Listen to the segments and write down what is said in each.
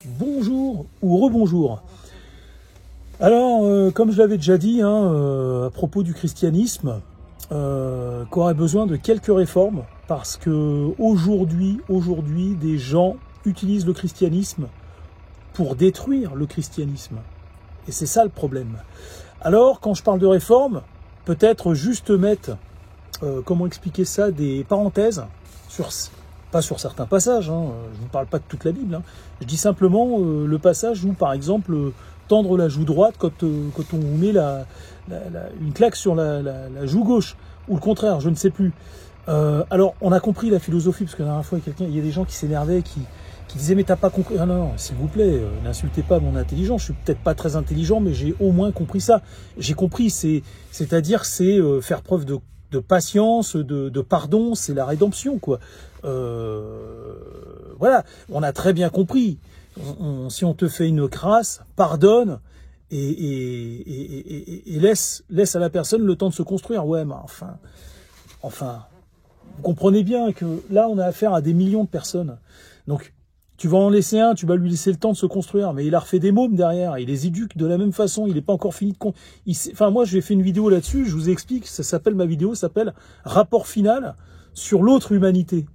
Bonjour ou rebonjour. Alors, comme je l'avais déjà dit à propos du christianisme, qu'aurait besoin de quelques réformes parce que aujourd'hui, des gens utilisent le christianisme pour détruire le christianisme. Et c'est ça le problème. Alors, quand je parle de réforme, peut-être juste mettre, comment expliquer ça, des parenthèses sur... Pas sur certains passages, je ne vous parle pas de toute la Bible. Je dis simplement le passage où, par exemple, tendre la joue droite quand on vous met une claque sur la joue gauche, ou le contraire, je ne sais plus. Alors, on a compris la philosophie, parce que la dernière fois, il y a des gens qui s'énervaient, qui disaient « mais t'as pas compris ». Ah non, s'il vous plaît, n'insultez pas mon intelligence, je suis peut-être pas très intelligent, mais j'ai au moins compris ça. J'ai compris, c'est-à-dire faire preuve de patience, de pardon, c'est la rédemption, quoi. Voilà, on a très bien compris. Si on te fait une crasse, pardonne et laisse à la personne le temps de se construire. Ouais, mais enfin, vous comprenez bien que là, on a affaire à des millions de personnes. Donc, tu vas en laisser un, tu vas lui laisser le temps de se construire. Mais il a refait des mômes derrière, il les éduque de la même façon, il n'est pas encore fini de... Enfin, moi, j'ai fait une vidéo là-dessus, je vous explique, ma vidéo s'appelle « Rapport final sur l'autre humanité ».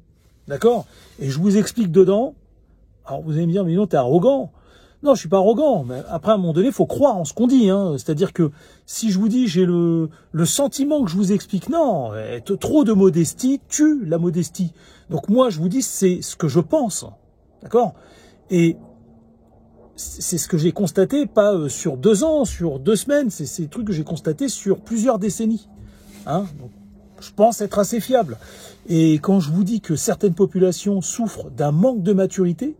D'accord? Et je vous explique dedans. Alors, vous allez me dire, mais non, t'es arrogant. Non, je suis pas arrogant, mais après, à un moment donné, il faut croire en ce qu'on dit. C'est-à-dire que si je vous dis, j'ai le sentiment que je vous explique, non, trop de modestie tue la modestie. Donc moi, je vous dis, c'est ce que je pense. D'accord? Et c'est ce que j'ai constaté, pas sur 2 ans, sur 2 semaines, c'est des trucs que j'ai constatés sur plusieurs décennies. Donc, je pense être assez fiable. Et quand je vous dis que certaines populations souffrent d'un manque de maturité,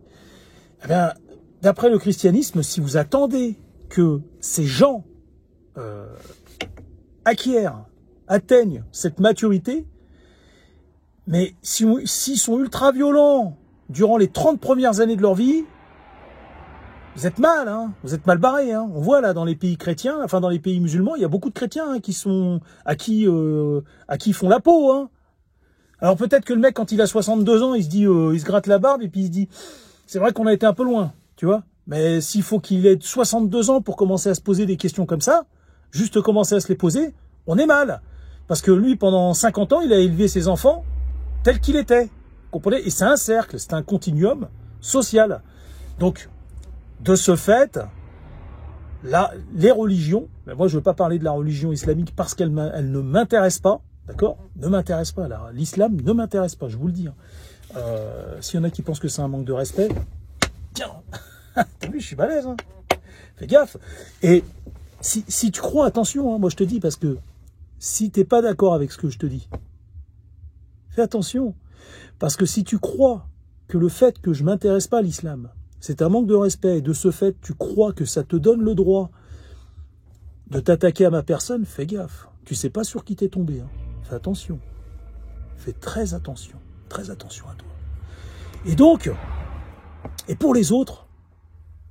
eh bien, d'après le christianisme, si vous attendez que ces gens atteignent cette maturité, mais s'ils sont ultra violents durant les 30 premières années de leur vie, vous êtes mal, vous êtes mal barrés. On voit là dans les pays chrétiens, enfin dans les pays musulmans, il y a beaucoup de chrétiens à qui ils font la peau. Alors peut-être que le mec, quand il a 62 ans, il se gratte la barbe et puis il se dit, c'est vrai qu'on a été un peu loin, tu vois. Mais s'il faut qu'il ait 62 ans pour commencer à se poser des questions comme ça, juste commencer à se les poser, on est mal. Parce que lui, pendant 50 ans, il a élevé ses enfants tels qu'il était. Vous comprenez? Et c'est un cercle, c'est un continuum social. Donc, de ce fait, là, les religions, moi je ne veux pas parler de la religion islamique parce qu'elle ne m'intéresse pas, d'accord? Ne m'intéresse pas, l'islam ne m'intéresse pas, je vous le dis. S'il y en a qui pensent que c'est un manque de respect, tiens, t'as vu, je suis balèze, fais gaffe. Et si tu crois, attention, moi je te dis, parce que si t'es pas d'accord avec ce que je te dis, fais attention, parce que si tu crois que le fait que je m'intéresse pas à l'islam, c'est un manque de respect, et de ce fait, tu crois que ça te donne le droit de t'attaquer à ma personne, fais gaffe. Tu sais pas sur qui t'es tombé. Fais attention. Fais très attention à toi. Et donc, et pour les autres,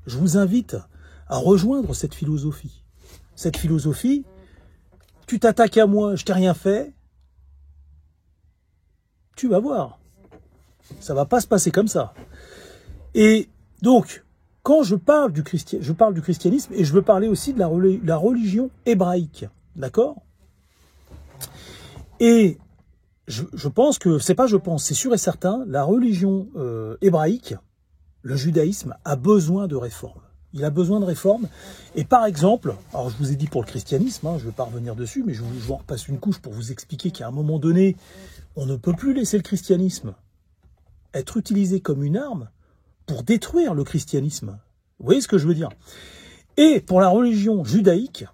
je vous invite à rejoindre cette philosophie. Cette philosophie, tu t'attaques à moi, je t'ai rien fait, tu vas voir. Ça va pas se passer comme ça. Et donc, quand je parle du christianisme, et je veux parler aussi de la religion hébraïque, d'accord? Et je pense que, c'est sûr et certain, la religion hébraïque, le judaïsme, a besoin de réformes. Il a besoin de réformes. Et par exemple, alors je vous ai dit pour le christianisme, je ne vais pas revenir dessus, mais je vous en repasse une couche pour vous expliquer qu'à un moment donné, on ne peut plus laisser le christianisme être utilisé comme une arme pour détruire le christianisme. Vous voyez ce que je veux dire? Et pour la religion judaïque,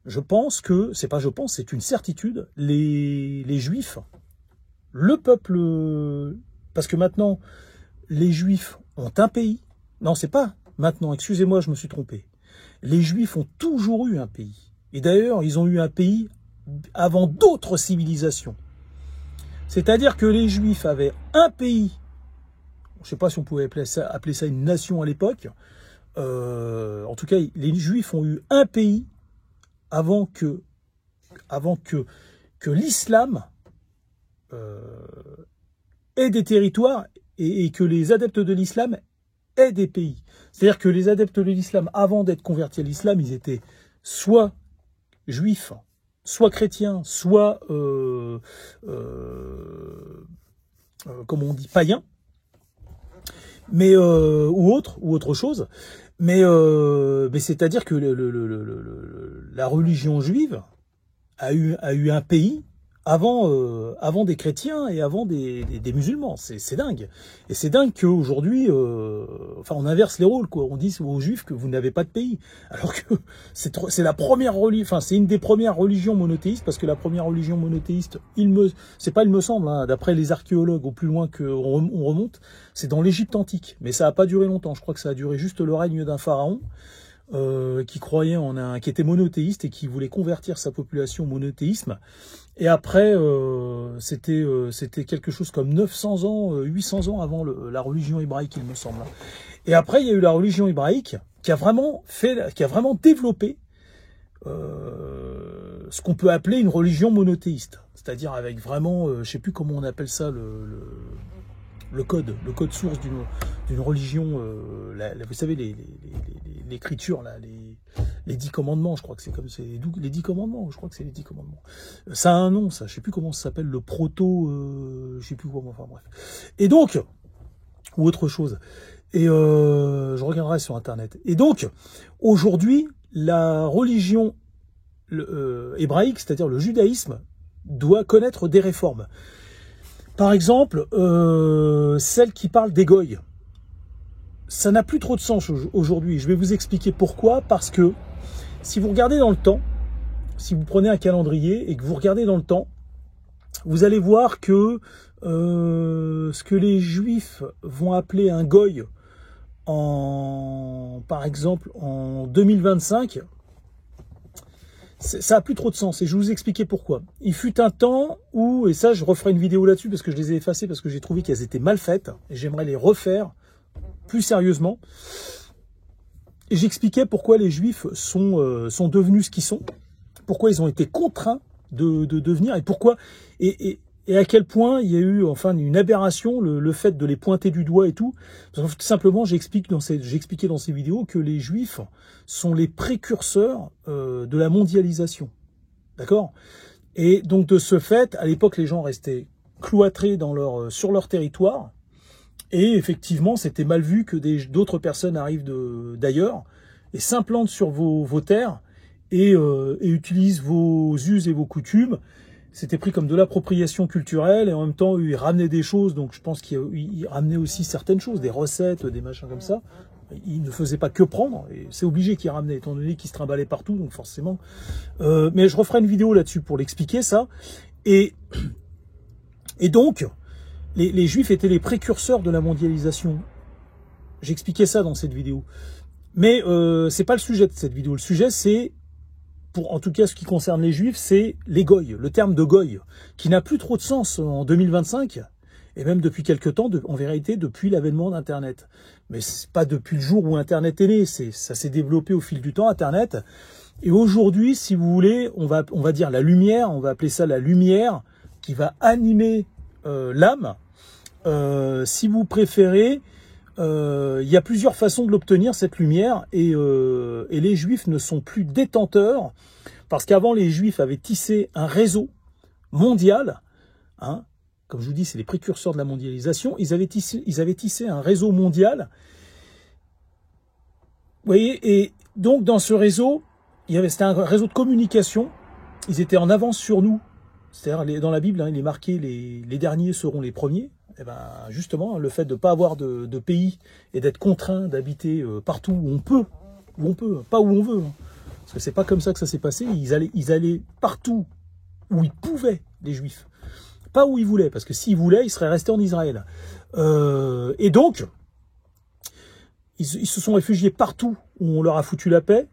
je pense que, c'est une certitude, les juifs, le peuple, parce que maintenant, les juifs ont un pays. Non, c'est pas maintenant, excusez-moi, je me suis trompé. Les juifs ont toujours eu un pays. Et d'ailleurs, ils ont eu un pays avant d'autres civilisations. C'est-à-dire que les juifs avaient un pays. Je ne sais pas si on pouvait appeler ça une nation à l'époque. En tout cas, les juifs ont eu un pays avant que l'islam ait des territoires et que les adeptes de l'islam est des pays. C'est-à-dire que les adeptes de l'islam, avant d'être convertis à l'islam, ils étaient soit juifs, soit chrétiens, soit, comme on dit, païens, mais ou autre chose. Mais c'est-à-dire que la religion juive a eu un pays avant des chrétiens et avant des musulmans. C'est dingue. Et c'est dingue qu'aujourd'hui, on inverse les rôles, quoi. On dit aux juifs que vous n'avez pas de pays. Alors que c'est la première religion, c'est une des premières religions monothéistes, parce que la première religion monothéiste, il me semble, hein, d'après les archéologues, au plus loin qu'on remonte, c'est dans l'Égypte antique. Mais ça n'a pas duré longtemps. Je crois que ça a duré juste le règne d'un pharaon, qui croyait qui était monothéiste et qui voulait convertir sa population au monothéisme. Et après, c'était quelque chose comme 900 ans, 800 ans avant la religion hébraïque, il me semble. Et après, il y a eu la religion hébraïque qui a vraiment développé ce qu'on peut appeler une religion monothéiste. C'est-à-dire avec vraiment, je sais plus comment on appelle ça, le code source d'une religion, vous savez, l'écriture, là, les 10 commandements, je crois que c'est comme les 10 commandements, je crois que c'est les 10 commandements. Ça a un nom, ça, je sais plus comment ça s'appelle, le proto, je sais plus comment, enfin bref. Et donc, ou autre chose. Et je regarderai sur internet. Et donc, aujourd'hui, la religion hébraïque, c'est-à-dire le judaïsme, doit connaître des réformes. Par exemple, celle qui parle des goïs. Ça n'a plus trop de sens aujourd'hui. Je vais vous expliquer pourquoi. Parce que si vous regardez dans le temps, si vous prenez un calendrier et que vous regardez dans le temps, vous allez voir que ce que les juifs vont appeler un goï, par exemple en 2025, ça a plus trop de sens, et je vais vous expliquer pourquoi. Il fut un temps où, et ça je referai une vidéo là-dessus parce que je les ai effacées parce que j'ai trouvé qu'elles étaient mal faites, et j'aimerais les refaire plus sérieusement. Et j'expliquais pourquoi les juifs sont devenus ce qu'ils sont, pourquoi ils ont été contraints de devenir, et pourquoi, et à quel point il y a eu enfin une aberration, le fait de les pointer du doigt et tout. Tout simplement, j'expliquais dans ces vidéos que les juifs sont les précurseurs de la mondialisation. D'accord? Et donc de ce fait, à l'époque, les gens restaient cloîtrés sur leur territoire. Et effectivement, c'était mal vu que d'autres personnes arrivent d'ailleurs et s'implantent sur vos terres et utilisent vos us et vos coutumes. C'était pris comme de l'appropriation culturelle, et en même temps, ils ramenaient des choses. Donc je pense qu'ils ramenaient aussi certaines choses, des recettes, des machins comme ça. Ils ne faisaient pas que prendre, et c'est obligé qu'ils ramenaient, étant donné qu'ils se trimballaient partout, donc forcément. Mais je referai une vidéo là-dessus pour l'expliquer, ça. Et donc, les Juifs étaient les précurseurs de la mondialisation. J'expliquais ça dans cette vidéo. Mais c'est pas le sujet de cette vidéo. Le sujet, c'est, en tout cas ce qui concerne les Juifs, c'est les goïs. Le terme de goï, qui n'a plus trop de sens en 2025, et même depuis quelque temps, en vérité, depuis l'avènement d'Internet. Mais c'est pas depuis le jour où Internet est né, ça s'est développé au fil du temps, Internet. Et aujourd'hui, si vous voulez, on va dire la lumière, on va appeler ça la lumière, qui va animer l'âme. Si vous préférez, il y a plusieurs façons de l'obtenir, cette lumière, et les Juifs ne sont plus détenteurs, parce qu'avant, les Juifs avaient tissé un réseau mondial, hein, comme je vous dis, c'est les précurseurs de la mondialisation. Ils avaient tissé un réseau mondial. Vous voyez, et donc dans ce réseau, c'était un réseau de communication. Ils étaient en avance sur nous. C'est-à-dire, dans la Bible, hein, il est marqué les derniers seront les premiers. Et ben, justement, le fait de ne pas avoir de pays et d'être contraint d'habiter partout où on peut, pas où on veut. Hein, parce que c'est pas comme ça que ça s'est passé. Ils allaient partout où ils pouvaient, les Juifs. Pas où ils voulaient, parce que s'ils voulaient, ils seraient restés en Israël. Et donc, ils se sont réfugiés partout où on leur a foutu la paix,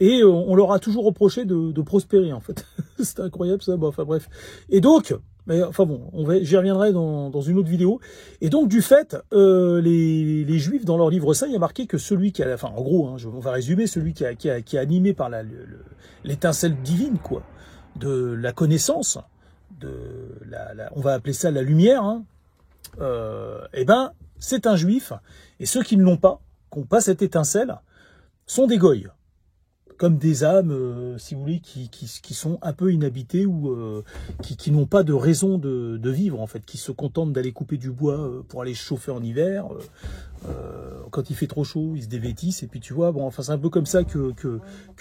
et on leur a toujours reproché de prospérer, en fait. C'est incroyable, ça. Bon, enfin, bref. Et donc, mais, enfin bon, j'y reviendrai dans une autre vidéo. Et donc, du fait, les Juifs, dans leur livre saint, il y a marqué que celui qui a, enfin, en gros, hein, on va résumer, celui qui est animé par l'étincelle divine, quoi, de la connaissance, on va appeler ça la lumière, hein, eh ben, c'est un juif, et ceux qui ne l'ont pas, qui n'ont pas cette étincelle, sont des goïs. Comme des âmes, si vous voulez, qui sont un peu inhabitées ou qui n'ont pas de raison de vivre, en fait, qui se contentent d'aller couper du bois pour aller chauffer en hiver. Quand il fait trop chaud, ils se dévêtissent. Et puis tu vois, bon, enfin, c'est un peu comme ça que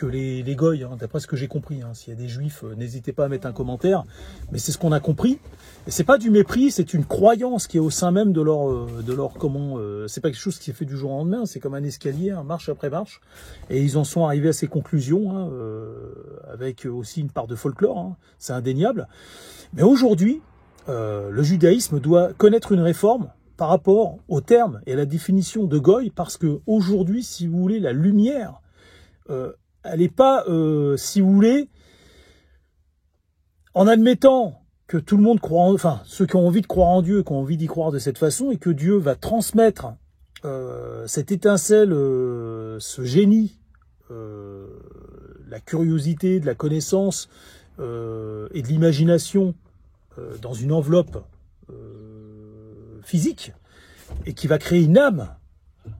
les goïs, hein, d'après ce que j'ai compris. Hein. S'il y a des juifs, n'hésitez pas à mettre un commentaire. Mais c'est ce qu'on a compris. Et c'est pas du mépris, c'est une croyance qui est au sein même de leur comment. C'est pas quelque chose qui est fait du jour au lendemain. C'est comme un escalier, hein, marche après marche. Et ils en sont arrivés à ces conclusions, hein, avec aussi une part de folklore. Hein, c'est indéniable. Mais aujourd'hui, le judaïsme doit connaître une réforme par rapport au terme et à la définition de goy, parce que aujourd'hui, si vous voulez, la lumière, elle n'est pas, si vous voulez, en admettant que tout le monde croit, enfin, ceux qui ont envie de croire en Dieu, qui ont envie d'y croire de cette façon, et que Dieu va transmettre cette étincelle, ce génie, la curiosité, de la connaissance et de l'imagination dans une enveloppe physique, et qui va créer une âme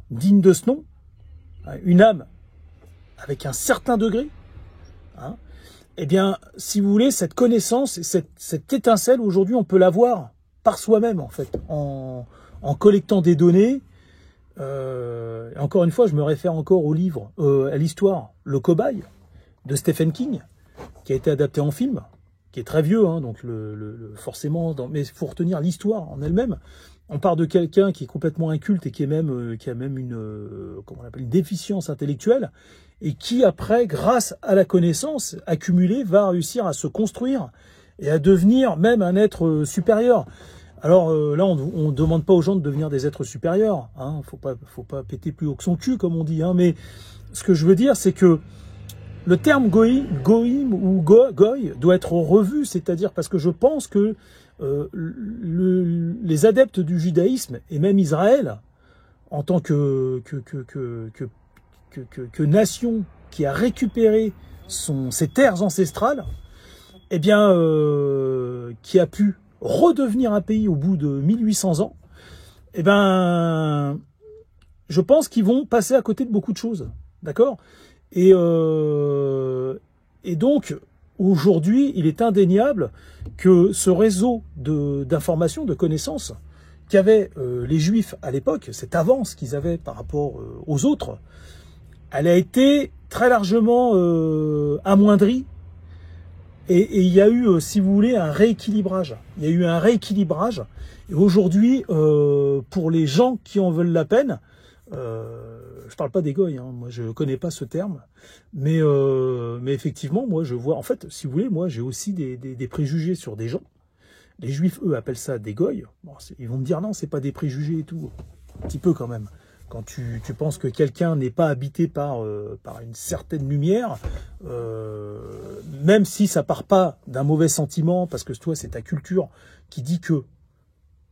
digne de ce nom, hein, une âme avec un certain degré, hein, eh bien, si vous voulez, cette connaissance, cette étincelle, aujourd'hui, on peut l'avoir par soi-même, en fait, en collectant des données. Encore une fois, je me réfère encore au livre, à l'histoire, Le Cobaye, de Stephen King, qui a été adapté en film, qui est très vieux, hein, donc forcément, mais il faut retenir l'histoire en elle-même. On part de quelqu'un qui est complètement inculte et qui a même comment on appelle, une déficience intellectuelle, et qui après, grâce à la connaissance accumulée, va réussir à se construire et à devenir même un être supérieur. Alors là, on ne demande pas aux gens de devenir des êtres supérieurs, hein, faut pas péter plus haut que son cul, comme on dit, hein, mais ce que je veux dire, c'est que le terme goïm ou goy doit être revu, c'est-à-dire parce que je pense que les adeptes du judaïsme, et même Israël, en tant que nation qui a récupéré ses terres ancestrales, eh bien, qui a pu redevenir un pays au bout de 1800 ans, eh ben, je pense qu'ils vont passer à côté de beaucoup de choses, d'accord ? Et donc, aujourd'hui, il est indéniable que ce réseau d'informations, de connaissances qu'avaient les Juifs à l'époque, cette avance qu'ils avaient par rapport aux autres, elle a été très largement amoindrie. Et il y a eu, si vous voulez, un rééquilibrage. Il y a eu un rééquilibrage. Et aujourd'hui, pour les gens qui en veulent la peine, je parle pas des goïs, hein, moi je connais pas ce terme, mais effectivement, moi je vois, en fait, si vous voulez, moi j'ai aussi des préjugés sur des gens. Les Juifs, eux, appellent ça des goïs. Bon, ils vont me dire non, c'est pas des préjugés et tout, un petit peu quand même. Quand tu penses que quelqu'un n'est pas habité par une certaine lumière, même si ça part pas d'un mauvais sentiment, parce que toi c'est ta culture qui dit que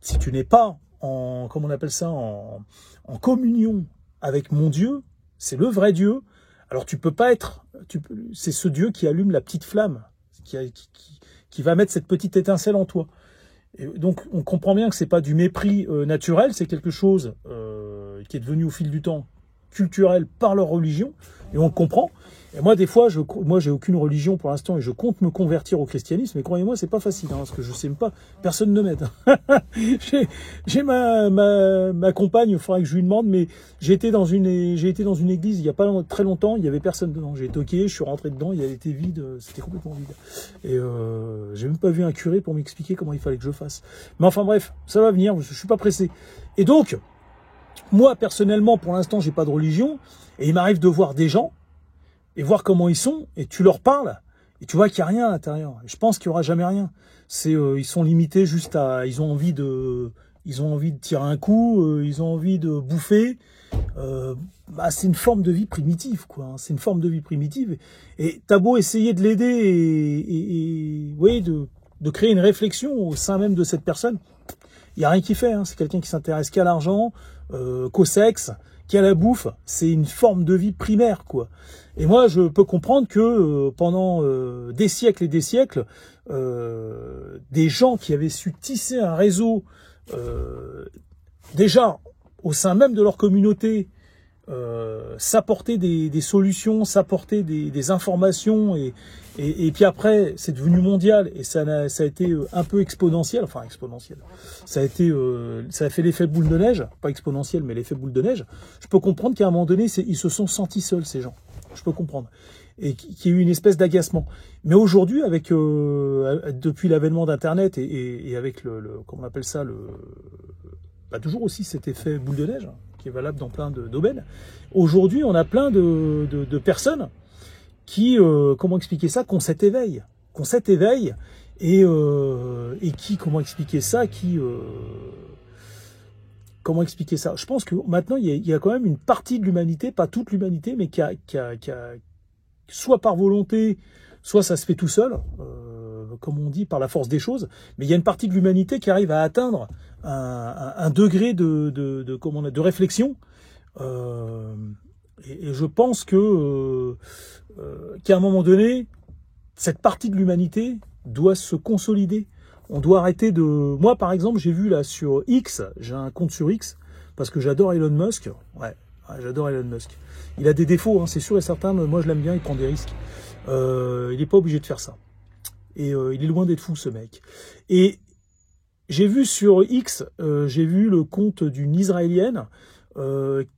si tu n'es pas en, comment on appelle ça, en communion avec mon Dieu, c'est le vrai Dieu, alors tu peux pas être, c'est ce Dieu qui allume la petite flamme, qui va mettre cette petite étincelle en toi. Et donc on comprend bien que c'est pas du mépris naturel, c'est quelque chose qui est devenu au fil du temps culturel par leur religion, et on le comprend. Et moi, des fois, moi, j'ai aucune religion pour l'instant, et je compte me convertir au christianisme. Mais croyez-moi, c'est pas facile, hein, parce que je sais même pas, personne ne m'aide. J'ai ma compagne, il faudrait que je lui demande, mais j'ai été dans une église il y a pas très longtemps, il y avait personne dedans. J'ai toqué, je suis rentré dedans, il était vide, c'était complètement vide. Et j'ai même pas vu un curé pour m'expliquer comment il fallait que je fasse. Mais enfin bref, ça va venir, je suis pas pressé. Et donc, moi, personnellement, pour l'instant, j'ai pas de religion, et il m'arrive de voir des gens, et voir comment ils sont, et tu leur parles, et tu vois qu'il n'y a rien à l'intérieur. Je pense qu'il n'y aura jamais rien. Ils sont limités juste à, ils ont envie de tirer un coup, ils ont envie de bouffer. C'est une forme de vie primitive, quoi. Hein. C'est une forme de vie primitive. Et t'as beau essayer de l'aider et oui, de créer une réflexion au sein même de cette personne, il n'y a rien qui fait. Hein. C'est quelqu'un qui s'intéresse qu'à l'argent, qu'au sexe, qu'à la bouffe. C'est une forme de vie primaire, quoi. Et moi, je peux comprendre que pendant des siècles et des siècles, des gens qui avaient su tisser un réseau déjà au sein même de leur communauté, s'apporter des solutions, s'apporter des informations, et puis après c'est devenu mondial, et ça a été un peu exponentiel, enfin exponentiel. Ça a fait l'effet boule de neige, pas exponentiel, mais l'effet boule de neige. Je peux comprendre qu'à un moment donné, ils se sont sentis seuls, ces gens. Je peux comprendre. Et qu'il y a eu une espèce d'agacement. Mais aujourd'hui, avec depuis l'avènement d'Internet et avec comment on appelle ça, toujours aussi cet effet boule de neige, qui est valable dans plein de domaines. Aujourd'hui, on a plein de personnes qui, comment expliquer ça, qui ont cet éveil, et qui, comment expliquer ça, comment expliquer ça. Je pense que maintenant, il y a quand même une partie de l'humanité, pas toute l'humanité, mais qui a soit par volonté, soit ça se fait tout seul, comme on dit, par la force des choses, mais il y a une partie de l'humanité qui arrive à atteindre un degré de réflexion, et je pense que qu'à un moment donné, cette partie de l'humanité doit se consolider. On doit arrêter de... Moi, par exemple, j'ai vu là sur X, j'ai un compte sur X, parce que j'adore Elon Musk. Ouais, j'adore Elon Musk. Il a des défauts, hein, c'est sûr et certain, mais moi je l'aime bien, il prend des risques. Il n'est pas obligé de faire ça. Et il est loin d'être fou, ce mec. Et j'ai vu sur X, j'ai vu le compte d'une Israélienne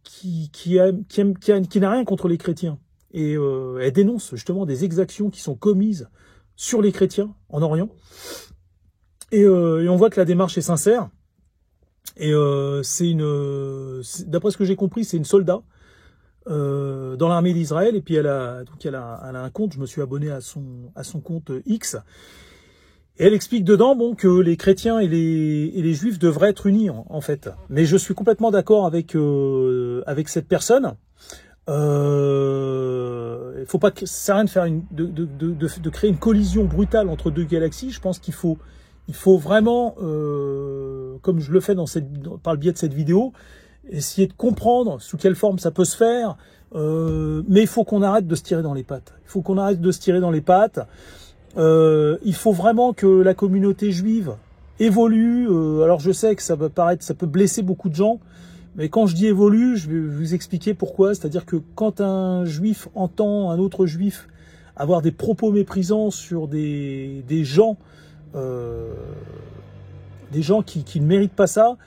qui n'a rien contre les chrétiens. Et elle dénonce justement des exactions qui sont commises sur les chrétiens en Orient. Et on voit que la démarche est sincère. Et d'après ce que j'ai compris, c'est une soldat dans l'armée d'Israël. Et puis elle a un compte. Je me suis abonné à son compte X. Et elle explique dedans que les chrétiens et les juifs devraient être unis en fait. Mais je suis complètement d'accord avec cette personne. Il faut pas que ça sert à rien de faire de créer une collision brutale entre deux galaxies. Je pense qu'il faut vraiment, comme je le fais par le biais de cette vidéo, essayer de comprendre sous quelle forme ça peut se faire. Mais il faut qu'on arrête de se tirer dans les pattes. Il faut vraiment que la communauté juive évolue. Alors je sais que ça peut blesser beaucoup de gens, mais quand je dis évolue, je vais vous expliquer pourquoi. C'est-à-dire que quand un juif entend un autre juif avoir des propos méprisants sur des gens qui ne méritent pas ça,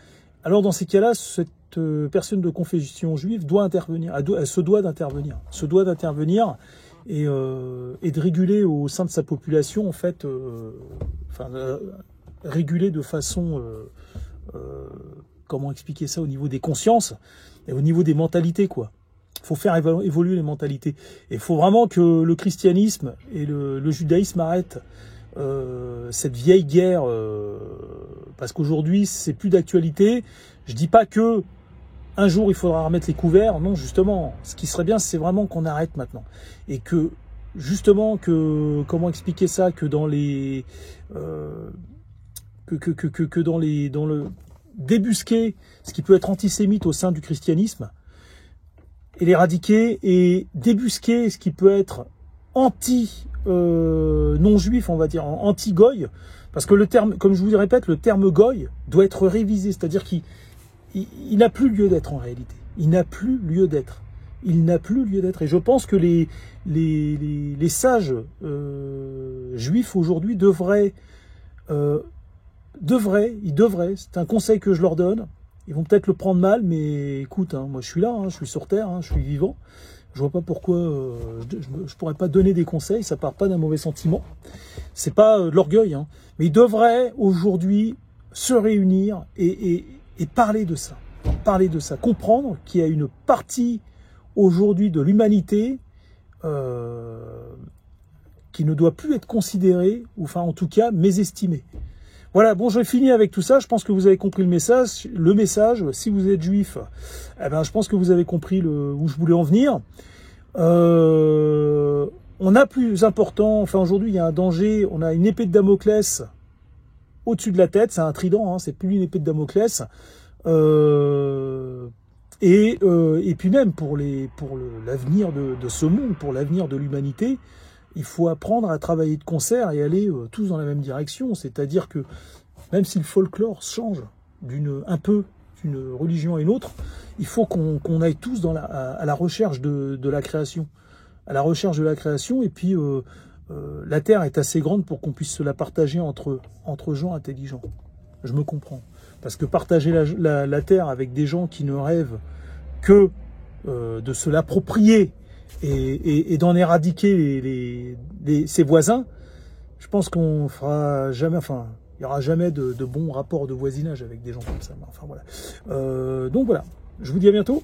alors dans ces cas-là, cette personne de confession juive doit intervenir, elle se doit d'intervenir, et de réguler au sein de sa population, en fait, réguler de façon, comment expliquer ça, au niveau des consciences et au niveau des mentalités, quoi. Il faut faire évoluer les mentalités. Et il faut vraiment que le christianisme et le judaïsme arrêtent cette vieille guerre, parce qu'aujourd'hui, c'est plus d'actualité. Je dis pas que un jour il faudra remettre les couverts, non, justement, ce qui serait bien, c'est vraiment qu'on arrête maintenant. Et que, justement, comment expliquer ça, que dans les... dans le débusquer ce qui peut être antisémite au sein du christianisme, et l'éradiquer, et débusquer ce qui peut être non-juif, on va dire, anti-goy, parce que le terme, comme je vous le répète, le terme goy doit être révisé, c'est-à-dire qu'il n'a plus lieu d'être en réalité. Il n'a plus lieu d'être. Et je pense que les sages juifs aujourd'hui devraient, c'est un conseil que je leur donne, ils vont peut-être le prendre mal, mais écoute, hein, moi je suis là, hein, je suis sur Terre, hein, je suis vivant, je vois pas pourquoi je pourrais pas donner des conseils, ça part pas d'un mauvais sentiment, c'est pas de l'orgueil, hein, mais ils devraient aujourd'hui se réunir et parler de ça, comprendre qu'il y a une partie aujourd'hui de l'humanité qui ne doit plus être considérée, ou enfin en tout cas mésestimée. Voilà, bon, je finis avec tout ça. Je pense que vous avez compris le message. Si vous êtes juif, eh ben, je pense que vous avez compris où je voulais en venir. On a plus important, enfin aujourd'hui, il y a un danger. On a une épée de Damoclès au-dessus de la tête. C'est un trident, hein, c'est plus une épée de Damoclès. Et puis même pour l'avenir de ce monde, pour l'avenir de l'humanité, il faut apprendre à travailler de concert et aller tous dans la même direction. C'est-à-dire que même si le folklore change un peu, une religion et une autre, il faut qu'on aille tous à la recherche de la création. À la recherche de la création, et puis la Terre est assez grande pour qu'on puisse se la partager entre gens intelligents. Je me comprends. Parce que partager la Terre avec des gens qui ne rêvent que de se l'approprier et d'en éradiquer ses voisins, je pense qu'on fera jamais, enfin, il n'y aura jamais de bons rapports de voisinage avec des gens comme ça. Enfin voilà. Donc voilà, je vous dis à bientôt.